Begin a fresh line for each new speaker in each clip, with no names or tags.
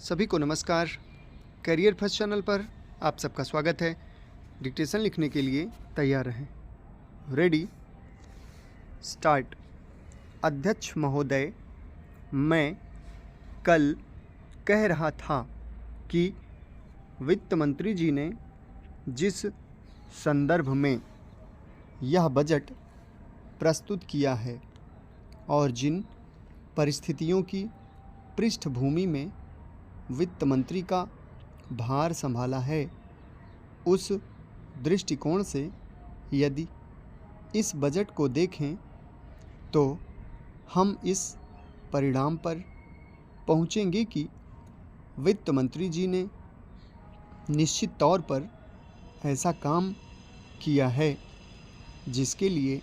सभी को नमस्कार। करियर फर्स्ट चैनल पर आप सबका स्वागत है। डिक्टेशन लिखने के लिए तैयार रहें। Ready, start. अध्यक्ष महोदय, मैं कल कह रहा था कि वित्त मंत्री जी ने जिस संदर्भ में यह बजट प्रस्तुत किया है और जिन परिस्थितियों की पृष्ठभूमि में वित्त मंत्री का भार संभाला है, उस दृष्टिकोण से यदि इस बजट को देखें तो हम इस परिणाम पर पहुंचेंगे कि वित्त मंत्री जी ने निश्चित तौर पर ऐसा काम किया है जिसके लिए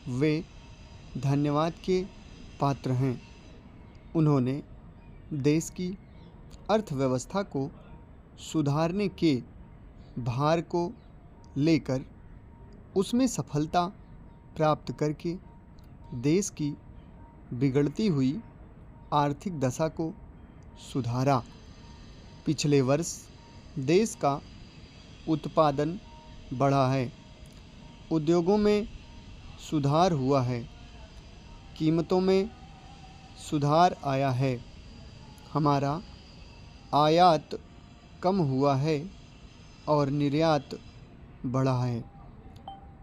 वे धन्यवाद के पात्र हैं। उन्होंने देश की अर्थव्यवस्था को सुधारने के भार को लेकर उसमें सफलता प्राप्त करके देश की बिगड़ती हुई आर्थिक दशा को सुधारा। पिछले वर्ष देश का उत्पादन बढ़ा है, उद्योगों में सुधार हुआ है, कीमतों में सुधार आया है, हमारा आयात कम हुआ है और निर्यात बढ़ा है।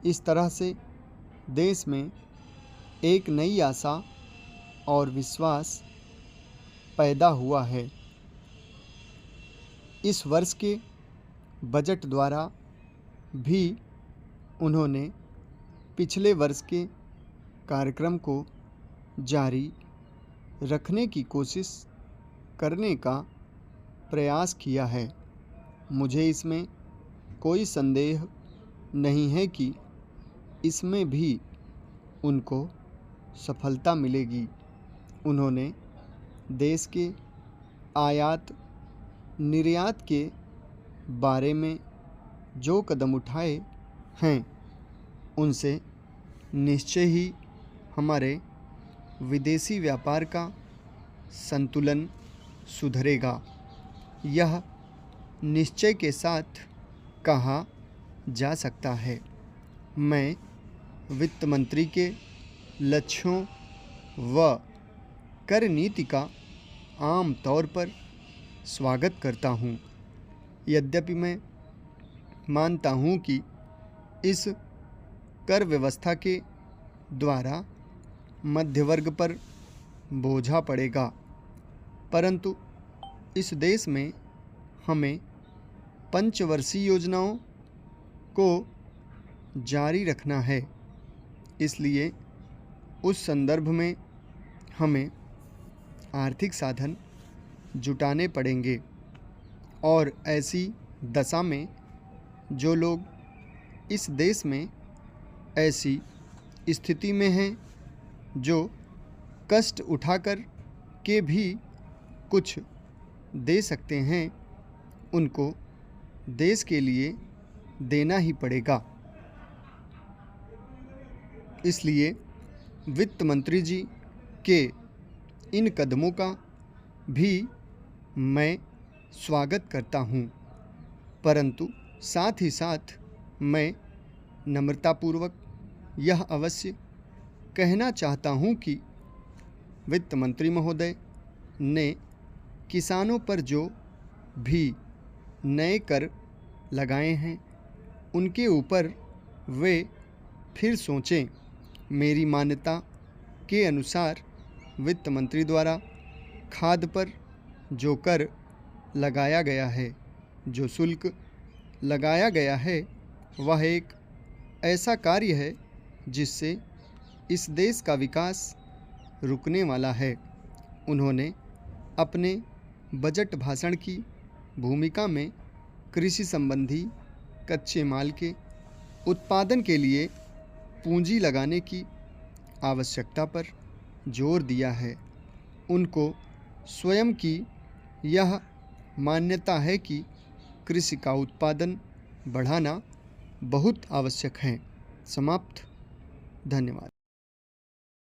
इस तरह से देश में एक नई आशा और विश्वास पैदा हुआ है। इस वर्ष के बजट द्वारा भी उन्होंने पिछले वर्ष के कार्यक्रम को जारी रखने की कोशिश करने का प्रयास किया है। मुझे इसमें कोई संदेह नहीं है कि इसमें भी उनको सफलता मिलेगी। उन्होंने देश के आयात निर्यात के बारे में जो कदम उठाए हैं, उनसे निश्चय ही हमारे विदेशी व्यापार का संतुलन सुधरेगा। यह निश्चय के साथ कहा जा सकता है। मैं वित्त मंत्री के लक्ष्यों व कर नीति का आम तौर पर स्वागत करता हूँ। यद्यपि मैं मानता हूँ कि इस कर व्यवस्था के द्वारा मध्य वर्ग पर बोझा पड़ेगा, परंतु इस देश में हमें पंचवर्षीय योजनाओं को जारी रखना है। इसलिए उस संदर्भ में हमें आर्थिक साधन जुटाने पड़ेंगे और ऐसी दशा में जो लोग इस देश में ऐसी स्थिति में हैं जो कष्ट उठाकर के भी कुछ दे सकते हैं, उनको देश के लिए देना ही पड़ेगा। इसलिए वित्त मंत्री जी के इन कदमों का भी मैं स्वागत करता हूं, परंतु साथ ही साथ मैं नम्रतापूर्वक यह अवश्य कहना चाहता हूं कि वित्त मंत्री महोदय ने किसानों पर जो भी नए कर लगाए हैं, उनके ऊपर वे फिर सोचें। मेरी मान्यता के अनुसार वित्त मंत्री द्वारा खाद पर जो कर लगाया गया है, जो शुल्क लगाया गया है, वह एक ऐसा कार्य है जिससे इस देश का विकास रुकने वाला है। उन्होंने अपने बजट भाषण की भूमिका में कृषि संबंधी कच्चे माल के उत्पादन के लिए पूंजी लगाने की आवश्यकता पर जोर दिया है। उनको स्वयं की यह मान्यता है कि कृषि का उत्पादन बढ़ाना बहुत आवश्यक है। समाप्त। धन्यवाद।